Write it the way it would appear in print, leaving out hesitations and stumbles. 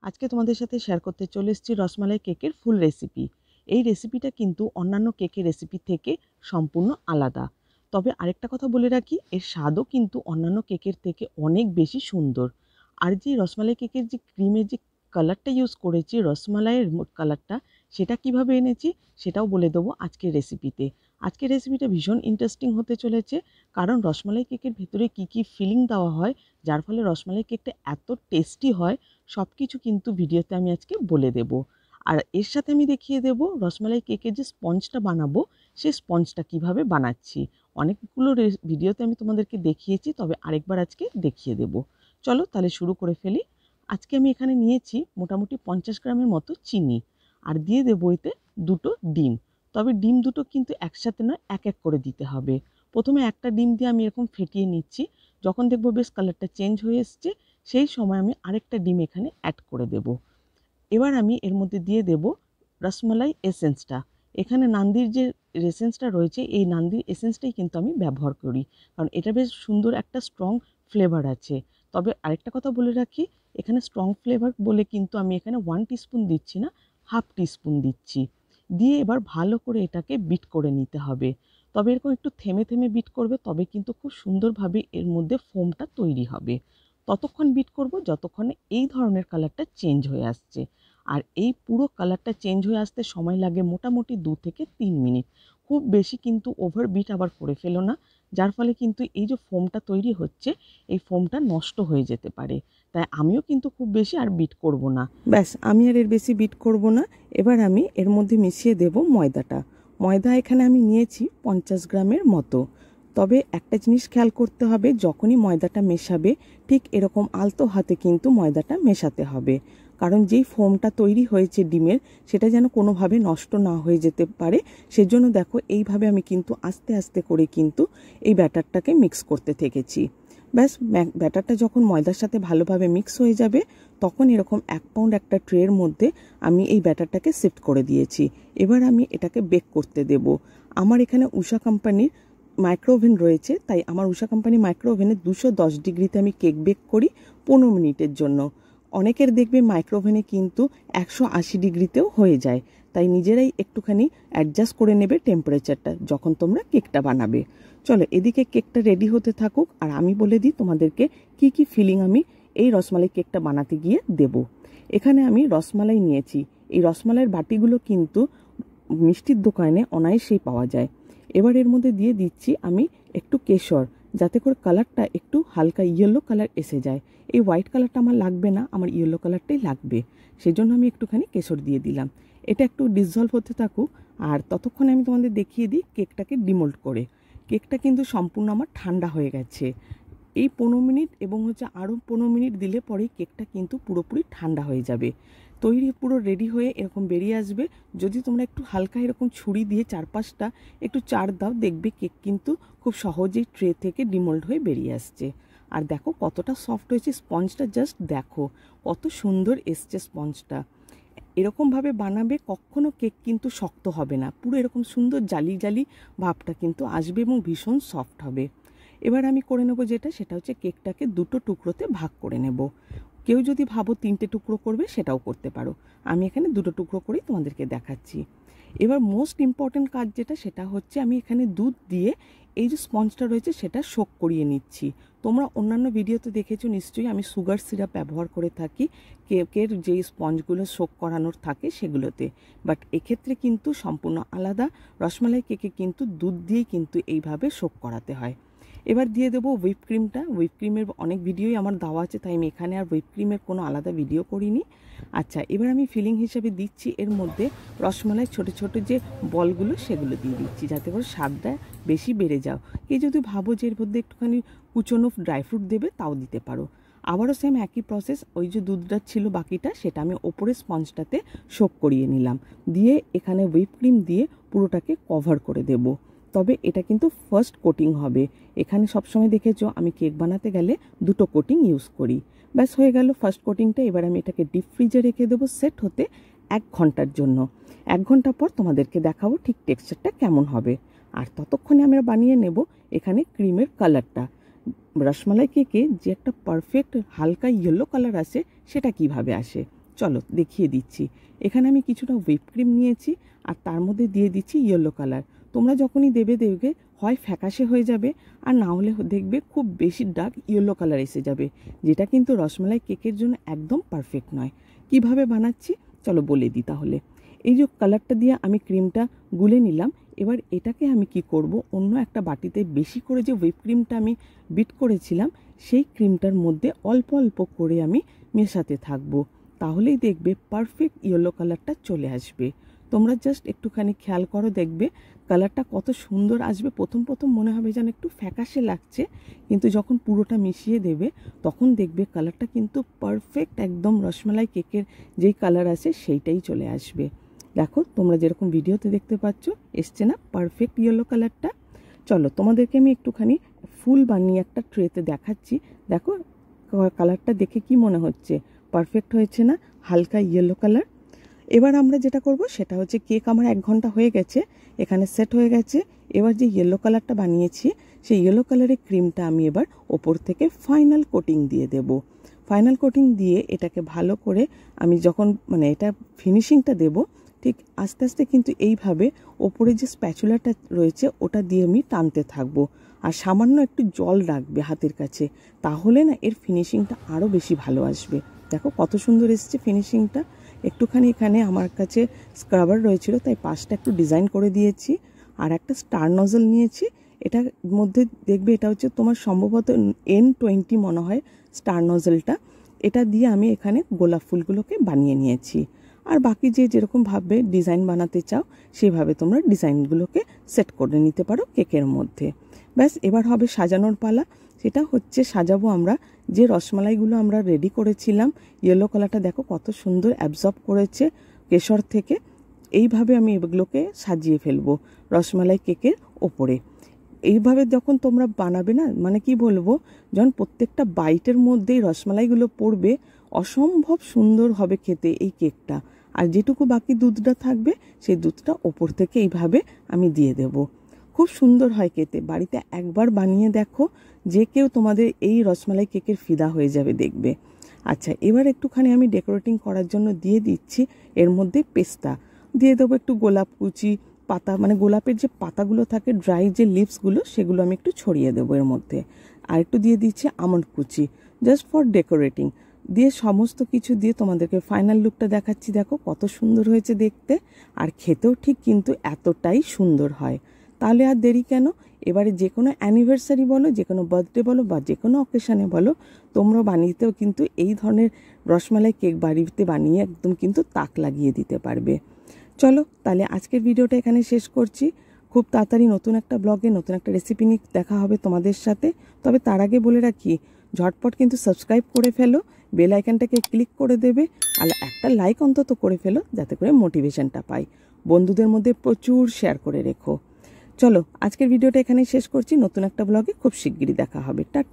আজকে তোমাদের সাথে শেয়ার করতে চলে এসেছি রসমালাই কেকের ফুল রেসিপি। এই রেসিপিটা কিন্তু অন্যান্য কেকের রেসিপি থেকে সম্পূর্ণ আলাদা। তবে আরেকটা কথা বলে রাখি, এর স্বাদও কিন্তু অন্যান্য কেকের থেকে অনেক বেশি সুন্দর। আর যে রসমালাই কেকের যে ক্রিমের যে কালারটা ইউজ করেছি, রসমালাইয়ের কালারটা, সেটা কিভাবে এনেছি সেটাও বলে দেবো আজকের রেসিপিতে। আজকের রেসিপিটা ভীষণ ইন্টারেস্টিং হতে চলেছে, কারণ রসমালাই কেকের ভেতরে কী কী ফিলিং দেওয়া হয় যার ফলে রসমালাই কেকটা এত টেস্টি হয়, সব কিছু কিন্তু ভিডিওতে আমি আজকে বলে দেব। আর এর সাথে আমি দেখিয়ে দেব রসমালাই কেকের যে স্পঞ্জটা বানাবো, সেই স্পঞ্জটা কিভাবে বানাচ্ছি। অনেকগুলো ভিডিওতে আমি তোমাদেরকে দেখিয়েছি, তবে আরেকবার আজকে দেখিয়ে দেব। চলো তাহলে শুরু করে ফেলি। আজকে আমি এখানে নিয়েছি মোটামুটি 50 গ্রামের মতো চিনি, আর দিয়ে দেবো এতে দুটো ডিম। তবে ডিম দুটো কিন্তু একসাথে নয়, এক এক করে দিতে হবে। প্রথমে একটা ডিম দিয়ে আমি এরকম ফেটিয়ে নিচ্ছি। যখন দেখবো বেশ কালারটা চেঞ্জ হয়ে এসছে, সেই সময় আমি আরেকটা ডিম এখানে অ্যাড করে দেব। এবার আমি এর মধ্যে দিয়ে দেব রসমালাই এসেন্সটা। এখানে নান্দির যে এসেন্সটা রয়েছে, এই নান্দির এসেন্সটাই কিন্তু আমি ব্যবহার করি, কারণ এটা বেশ সুন্দর একটা স্ট্রং ফ্লেভার আছে। তবে আরেকটা কথা বলে রাখি, এখানে স্ট্রং ফ্লেভার বলে কিন্তু আমি এখানে 1 টিস্পুন দিচ্ছি না, হাফ টিস্পুন দিচ্ছি। দিয়ে এবার ভালো করে এটাকে বিট করে নিতে হবে। তবে এরকম একটু থেমে থেমে বিট করবে, তবে কিন্তু খুব সুন্দরভাবে এর মধ্যে ফোমটা তৈরি হবে। ততক্ষণ বিট করব যতক্ষণে এই ধরনের কালারটা চেঞ্জ হয়ে আসছে। আর এই পুরো কালারটা চেঞ্জ হয়ে আসতে সময় লাগে মোটামুটি 2 থেকে 3 মিনিট। খুব বেশি কিন্তু ওভার বিট আবার করে ফেলো না, যার ফলে কিন্তু এই যে ফোমটা তৈরি হচ্ছে, এই ফোমটা নষ্ট হয়ে যেতে পারে। তাই আমিও কিন্তু খুব বেশি আর বিট করব না। ব্যাস, আমি আর এর বেশি বিট করব না। এবার আমি এর মধ্যে মিশিয়ে দেব ময়দাটা। ময়দা এখানে আমি নিয়েছি 50 গ্রামের মতো। তবে একটা জিনিস খেয়াল করতে হবে, যখনই ময়দাটা মেশাবে ঠিক এরকম আলতো হাতে কিন্তু ময়দাটা মেশাতে হবে, কারণ যেই ফোমটা তৈরি হয়েছে ডিমের, সেটা যেন কোনোভাবে নষ্ট না হয়ে যেতে পারে। সেজন্য দেখো এইভাবে আমি কিন্তু আস্তে আস্তে করে কিন্তু এই ব্যাটারটাকে মিক্স করতে থেকেছি। ব্যাস, ব্যাটারটা যখন ময়দার সাথে ভালোভাবে মিক্স হয়ে যাবে, তখন এরকম 1 পাউন্ড একটা ট্রের মধ্যে আমি এই ব্যাটারটাকে শিফট করে দিয়েছি। এবার আমি এটাকে বেক করতে দেব। আমার এখানে উষা কোম্পানির মাইক্রো ওভেন রয়েছে, তাই আমার উষা কোম্পানি মাইক্রো ওভেনে 210 ডিগ্রিতে আমি কেক বেক করি 15 মিনিটের জন্য। অনেকের দেখবে মাইক্রো ওভেনে কিন্তু 180 ডিগ্রিতেও হয়ে যায়, তাই নিজেরাই একটুখানি অ্যাডজাস্ট করে নেবে টেম্পারেচারটা যখন তোমরা কেকটা বানাবে। চলো, এদিকে কেকটা রেডি হতে থাকুক, আর আমি বলে দিই তোমাদেরকে কি কি ফিলিং আমি এই রসমালাই কেকটা বানাতে গিয়ে দেব। এখানে আমি রসমালাই নিয়েছি। এই রসমালাইয়ের বাটিগুলো কিন্তু মিষ্টির দোকানে অনায়াসেই পাওয়া যায়। এবার এর মধ্যে দিয়ে দিচ্ছি আমি একটু কেশর, যাতে করে কালারটা একটু হালকা ইয়েলো কালার এসে যায়। এই হোয়াইট কালারটা আমার লাগবে না, আমার ইয়েলো কালারটাই লাগবে, সেজন্য আমি একটুখানি কেশর দিয়ে দিলাম। এটা একটু ডিসলভ হতে থাকুক, আর ততক্ষণে আমি তোমাদের দেখিয়ে দিই কেকটাকে ডিমোল্ড করে। কেকটা কিন্তু সম্পূর্ণ আমার ঠান্ডা হয়ে গেছে। এই 15 মিনিট এবং আরও 15 মিনিট দিলে পরেই কেকটা কিন্তু পুরোপুরি ঠান্ডা হয়ে যাবে। তৈরি পুরো রেডি হয়ে এরকম বেরিয়ে আসবে। যদি তোমরা একটু হালকা এরকম ছুরি দিয়ে চারপাশটা একটু চাড় দাও, দেখবে কেক কিন্তু খুব সহজেই ট্রে থেকে ডিমোল্ড হয়ে বেরিয়ে আসছে। আর দেখো কতটা সফট হয়েছে স্পঞ্জটা, জাস্ট দেখো কত সুন্দর এসছে স্পঞ্জটা। এরকমভাবে বানাবে, কখনো কেক কিন্তু শক্ত হবে না, পুরো এরকম সুন্দর জালি জালি ভাবটা কিন্তু আসবে এবং ভীষণ সফট হবে। এবার আমি করে নেব সেটা হচ্ছে কেকটাকে দুটো টুকরোতে ভাগ করে নেব। কেউ যদি ভাবো 3টে টুকরো করবে, সেটাও করতে পারো। আমি এখানে দুটো টুকরো করেই তোমাদেরকে দেখাচ্ছি। এবার মোস্ট ইম্পর্ট্যান্ট কাজ সেটা হচ্ছে আমি এখানে দুধ দিয়ে এই যে স্পঞ্জটা রয়েছে সেটা শোক করিয়ে নিচ্ছি। তোমরা অন্যান্য ভিডিওতে দেখেছো নিশ্চয়ই আমি সুগার সিরাপ ব্যবহার করে থাকি কেকের যেই স্পঞ্জগুলো শোক করানোর থাকে সেগুলোতে, বাট এক্ষেত্রে কিন্তু সম্পূর্ণ আলাদা। রসমালাই কেকে কিন্তু দুধ দিয়েই কিন্তু এইভাবে শোক করাতে হয়। এবার দিয়ে দেবো হুইপ ক্রিমটা। হুইপ ক্রিমের অনেক ভিডিওই আমার দেওয়া আছে, তাই আমি এখানে আর হুইপ ক্রিমের কোনো আলাদা ভিডিও করিনি। আচ্ছা, এবার আমি ফিলিং হিসেবে দিচ্ছি এর মধ্যে রসমালাই ছোট ছোট যে বলগুলো সেগুলো দিয়ে দিচ্ছি, যাতে করে স্বাদটা বেশি বেড়ে যাও। কেউ যদি ভাবো যে এর মধ্যে একটুখানি কুচনো ড্রাই ফ্রুট দেবে, তাও দিতে পারো। আবারও সেম একই প্রসেস, ওই যে দুধটা ছিল বাকিটা, সেটা আমি ওপরে স্পঞ্জটাতে শোক করিয়ে নিলাম, দিয়ে এখানে হুইপ ক্রিম দিয়ে পুরোটাকে কভার করে দেবো। তবে এটা কিন্তু ফার্স্ট কোটিং হবে। এখানে সবসময় দেখেছো আমি কেক বানাতে গেলে দুটো কোটিং ইউজ করি। ব্যাস, হয়ে গেল ফার্স্ট কোটিংটা। এবার আমি এটাকে ডিপ ফ্রিজে রেখে দেবো সেট হতে 1 ঘন্টার জন্য। 1 ঘন্টা পর তোমাদেরকে দেখাবো ঠিক টেক্সচারটা কেমন হবে। আর ততক্ষণে আমরা বানিয়ে নেব এখানে ক্রিমের কালারটা। রসমালাই কেকে যে একটা পারফেক্ট হালকা ইয়েলো কালার আসে, সেটা কিভাবে আসে চলো দেখিয়ে দিচ্ছি। এখানে আমি কিছুটা হুইপ ক্রিম নিয়েছি আর তার মধ্যে দিয়ে দিচ্ছি ইয়েলো কালার। তোমরা যখনই দেবে হয় ফ্যাকাশে হয়ে যাবে আর না হলে দেখবে খুব বেশি ডার্ক ইয়েলো কালার এসে যাবে, যেটা কিন্তু রসমালাই কেকের জন্য একদম পারফেক্ট নয়। কিভাবে বানাচ্ছি চলো বলে দিই তাহলে। এই যে কালারটা দিয়ে আমি ক্রিমটা গুলে নিলাম, এবার এটাকে আমি কি করব, অন্য একটা বাটিতে বেশি করে যে হুইপ ক্রিমটা আমি বিট করেছিলাম সেই ক্রিমটার মধ্যে অল্প অল্প করে আমি মেশাতে থাকবো। তাহলেই দেখবে পারফেক্ট ইয়েলো কালারটা চলে আসবে। তোমরা জাস্ট একটুখানি খেয়াল করো, দেখবে কালারটা কত সুন্দর আসবে। প্রথম মনে হবে যেন একটু ফ্যাকাশে লাগছে, কিন্তু যখন পুরোটা মিশিয়ে দেবে তখন দেখবে কালারটা কিন্তু পারফেক্ট একদম রসমালাই কেকের যেই কালার আছে সেইটাই চলে আসবে। দেখো তোমরা যেরকম ভিডিওতে দেখতে পাচ্ছ এসছে না পারফেক্ট ইয়েলো কালারটা। চলো তোমাদেরকে আমি একটুখানি ফুল বানিয়ে একটা ট্রেতে দেখাচ্ছি। দেখো কালারটা দেখে কি মনে হচ্ছে, পারফেক্ট হয়েছে না, হালকা ইয়েলো কালার। এবার আমরা যেটা করব সেটা হচ্ছে কেক আমার 1 ঘন্টা হয়ে গেছে, এখানে সেট হয়ে গেছে। এবার যে ইয়েলো কালারটা বানিয়েছি সেই ইয়েলো কালারের ক্রিমটা আমি এবার ওপর থেকে ফাইনাল কোটিং দিয়ে দেব। ফাইনাল কোটিং দিয়ে এটাকে ভালো করে আমি যখন এটা ফিনিশিংটা দেব, ঠিক আস্তে আস্তে কিন্তু এইভাবে ওপরে যে স্প্যাচুলাটা রয়েছে ওটা দিয়ে আমি টানতে থাকবো। আর সামান্য একটু জল রাখবে হাতের কাছে, তাহলে না এর ফিনিশিংটা আরও বেশি ভালো আসবে। দেখো কত সুন্দর এসেছে ফিনিশিংটা। একটুখানি এখানে আমার কাছে স্ক্রাবার রয়েছিল তাই পাশটা একটু ডিজাইন করে দিয়েছি। আর একটা স্টার নজল নিয়েছি, এটার মধ্যে দেখবে এটা হচ্ছে তোমার সম্ভবত N20 মনে হয় স্টার নজলটা। এটা দিয়ে আমি এখানে গোলাপ ফুলগুলোকে বানিয়ে নিয়েছি। আর বাকি যেরকম ভাবে ডিজাইন বানাতে চাও সেভাবে তোমরা ডিজাইনগুলোকে সেট করে নিতে পারো কেকের মধ্যে। ব্যাস এবার হবে সাজানোর পালা। সেটা হচ্ছে সাজাবো আমরা যে রসমালাইগুলো আমরা রেডি করেছিলাম। ইয়েলো কালারটা দেখো কত সুন্দর অ্যাবজর্ব করেছে কেশর থেকে। এইভাবে আমি এগুলোকে সাজিয়ে ফেলবো রসমালাই কেকের ওপরে। এইভাবে যখন তোমরা বানাবে না, কি বলবো, যখন প্রত্যেকটা বাইটের মধ্যেই রসমালাইগুলো পড়বে অসম্ভব সুন্দর হবে খেতে এই কেকটা। আর যেটুকু বাকি দুধটা থাকবে সেই দুধটা ওপর থেকে এইভাবে আমি দিয়ে দেব। খুব সুন্দর হয় খেতে। বাড়িতে একবার বানিয়ে দেখো, যে কেউ তোমাদের এই রসমালাই কেকের ফিদা হয়ে যাবে দেখবে। আচ্ছা এবার একটুখানি আমি ডেকোরেটিং করার জন্য দিয়ে দিচ্ছি এর মধ্যে পেস্তা দিয়ে দেবো, একটু গোলাপ কুচি পাতা, গোলাপের যে পাতাগুলো থাকে ড্রাই যে লিভসগুলো সেগুলো আমি একটু ছড়িয়ে দেবো এর মধ্যে। আর একটু দিয়ে দিচ্ছি আমন্ড কুচি জাস্ট ফর ডেকোরেটিং। দিয়ে সমস্ত কিছু দিয়ে তোমাদেরকে ফাইনাল লুকটা দেখাচ্ছি। দেখো কত সুন্দর হয়েছে দেখতে, আর খেতেও ঠিক কিন্তু এতটাই সুন্দর হয়। তাহলে আর দেরি কেন, এবারে যে কোনো অ্যানিভার্সারি বলো, যে কোনো বার্থডে বলো বা যে কোনো অকেশানে বলো, তোমরা বানিয়েতেও কিন্তু এই ধরনের রসমালাই কেক বাড়িতে বানিয়ে একদম কিন্তু তাক লাগিয়ে দিতে পারবে। চলো তাহলে আজকের ভিডিওটা এখানে শেষ করছি। খুব তাড়াতাড়ি নতুন একটা ব্লগে নতুন একটা রেসিপি নিয়ে দেখা হবে তোমাদের সাথে। তবে তার আগে বলে রাখি, ঝটপট কিন্তু সাবস্ক্রাইব করে ফেলো, বেল আইকনটাকে ক্লিক করে দেবে, আর একটা লাইক অন্তত করে ফেলো যাতে করে মোটিভেশনটা পাই। বন্ধুদের মধ্যে প্রচুর শেয়ার করে রেখো। চলো আজকের ভিডিওটা এখানেই শেষ করছি। নতুন একটা ব্লগে খুব শিগগিরই দেখা হবে। টাটা।